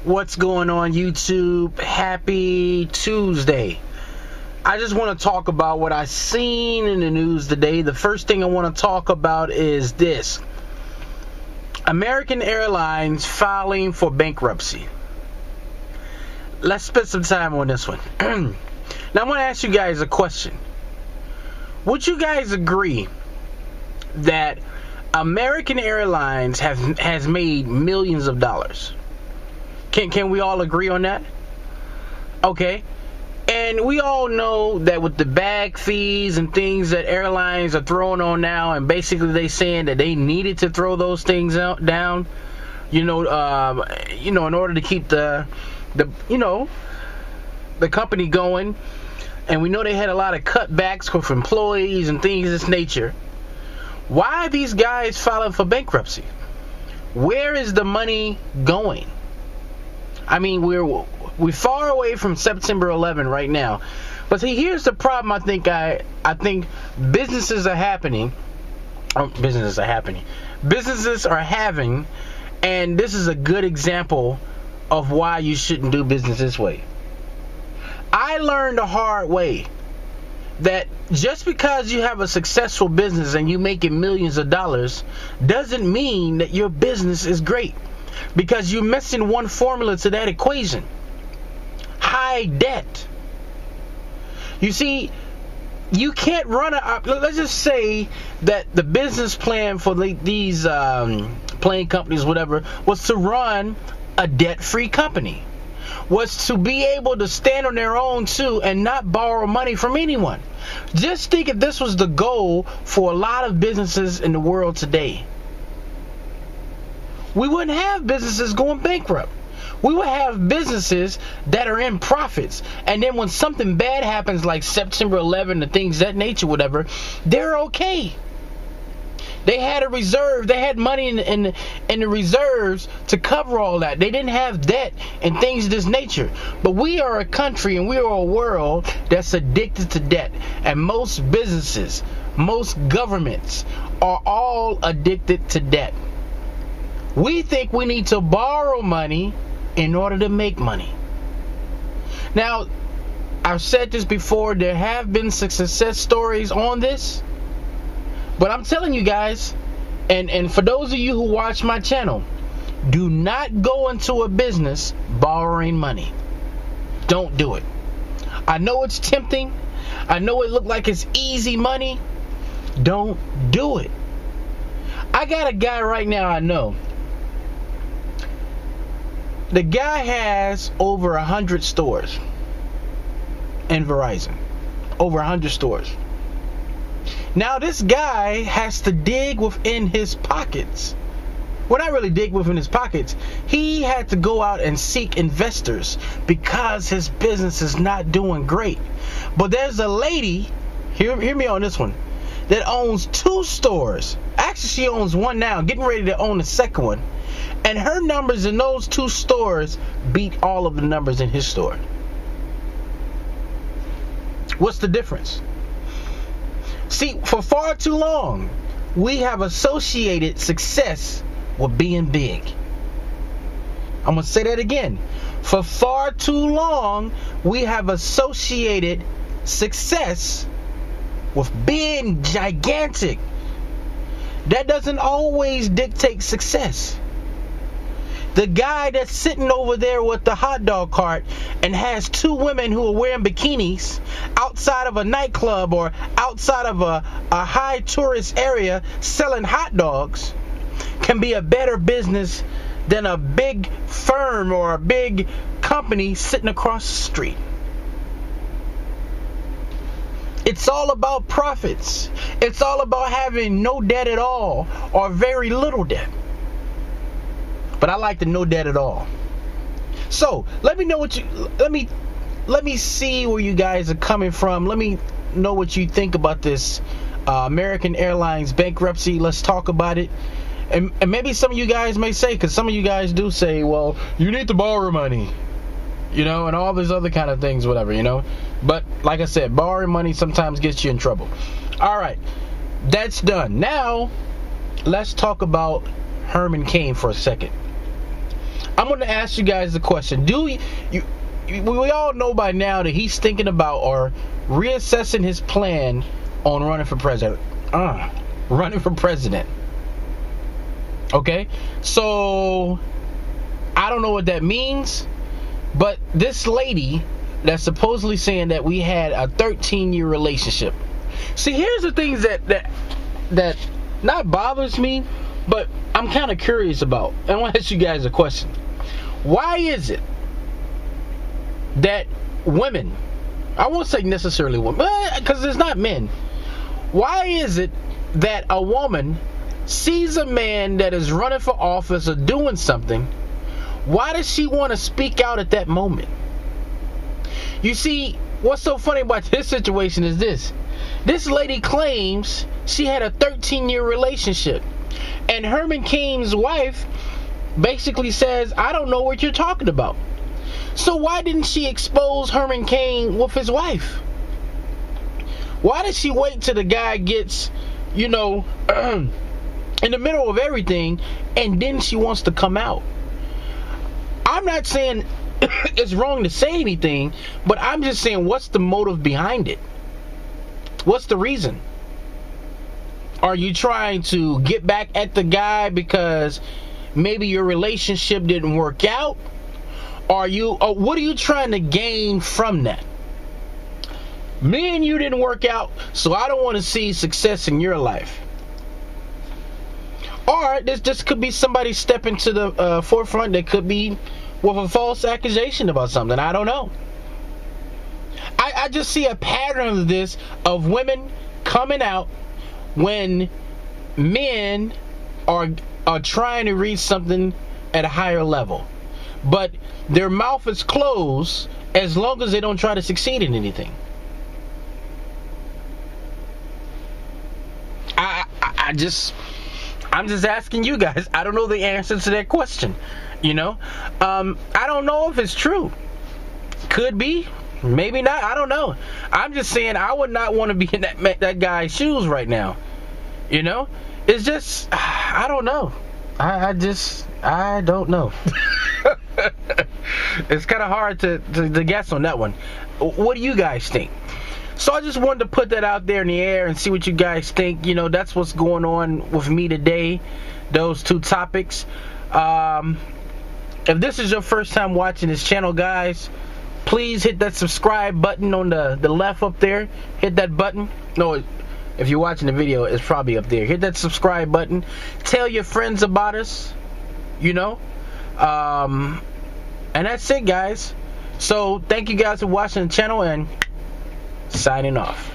What's going on, YouTube? Happy Tuesday. I just want to talk about what I seen in the news today. The first thing I want to talk about is this. American Airlines filing for bankruptcy. Let's spend some time on this one. Now I want to ask you guys a question. Would you guys agree that American Airlines has made millions of dollars? Can we all agree on that? Okay. And we all know that with the bag fees and things that airlines are throwing on now, and basically they saying that they needed to throw those things down, in order to keep the company going. And we know they had a lot of cutbacks with employees and things of this nature. Why are these guys filing for bankruptcy? Where is the money going? I mean, we're far away from September 11 right now. But see, here's the problem. I think businesses are having, and this is a good example of why you shouldn't do business this way. I learned the hard way that just because you have a successful business and you making millions of dollars doesn't mean that your business is great, because you're missing one formula to that equation: high debt. You see, you can't run let's just say that the business plan for these plane companies, whatever, was to run a debt-free company, was to be able to stand on their own too and not borrow money from anyone. Just think if this was the goal for a lot of businesses in the world today. We wouldn't have businesses going bankrupt. We would have businesses that are in profits. And then when something bad happens like September 11, the things that nature, whatever, they're okay. They had a reserve. They had money in the reserves to cover all that. They didn't have debt and things of this nature. But we are a country and we are a world that's addicted to debt. And most businesses, most governments are all addicted to debt. We think we need to borrow money in order to make money. Now, I've said this before, there have been success stories on this, but I'm telling you guys, and for those of you who watch my channel, do not go into a business borrowing money. Don't do it. I know it's tempting. I know it look like it's easy money. Don't do it. I got a guy right now I know. The guy has over 100 stores in Verizon. Over 100 stores. Now this guy has to dig within his pockets. Well, not really dig within his pockets. He had to go out and seek investors because his business is not doing great. But there's a lady, hear me on this one, that owns 2 stores. Actually, she owns one now, getting ready to own the second one. And her numbers in those 2 stores beat all of the numbers in his store. What's the difference? See, for far too long, we have associated success with being big. I'm going to say that again. For far too long, we have associated success with being gigantic. That doesn't always dictate success. The guy that's sitting over there with the hot dog cart and has 2 women who are wearing bikinis outside of a nightclub or outside of a high tourist area selling hot dogs can be a better business than a big firm or a big company sitting across the street. It's all about profits. It's all about having no debt at all or very little debt. But I like the no debt at all. So let me know let me see where you guys are coming from. Let me know what you think about this American Airlines bankruptcy. Let's talk about it. And maybe some of you guys may say, because some of you guys do say, well, you need to borrow money, and all these other kind of things, whatever, But like I said, borrowing money sometimes gets you in trouble. All right, that's done. Now let's talk about Hermain Cain for a second. I'm going to ask you guys the question. We all know by now that he's thinking about or reassessing his plan on running for president. Running for president. Okay? So, I don't know what that means, but this lady that's supposedly saying that we had a 13-year relationship. See, here's the things that not bothers me, but I'm kind of curious about. I want to ask you guys a question. Why is it that women, I won't say necessarily women, because it's not men. Why is it that a woman sees a man that is running for office or doing something? Why does she want to speak out at that moment? You see, what's so funny about this situation is this. This lady claims she had a 13-year relationship. And Hermain Cain's wife basically says, I don't know what you're talking about. So why didn't she expose Hermain Cain with his wife? Why did she wait till the guy gets, in the middle of everything, and then she wants to come out? I'm not saying it's wrong to say anything, but I'm just saying, what's the motive behind it? What's the reason? Are you trying to get back at the guy because maybe your relationship didn't work out? What are you trying to gain from that? Me and you didn't work out, so I don't want to see success in your life. Or this just could be somebody stepping to the forefront that could be with a false accusation about something. I don't know. I just see a pattern of this, of women coming out when men are trying to reach something at a higher level. But their mouth is closed as long as they don't try to succeed in anything. I'm just asking you guys. I don't know the answer to that question. I don't know if it's true. Could be, maybe not. I don't know. I'm just saying I would not want to be in that guy's shoes right now. It's just, I don't know. I don't know. It's kind of hard to guess on that one. What do you guys think? So I just wanted to put that out there in the air and see what you guys think. That's what's going on with me today. Those two topics. If this is your first time watching this channel, guys, please hit that subscribe button on the left up there. Hit that button. No, if you're watching the video, it's probably up there. Hit that subscribe button. Tell your friends about us. And that's it, guys. So thank you guys for watching the channel, and signing off.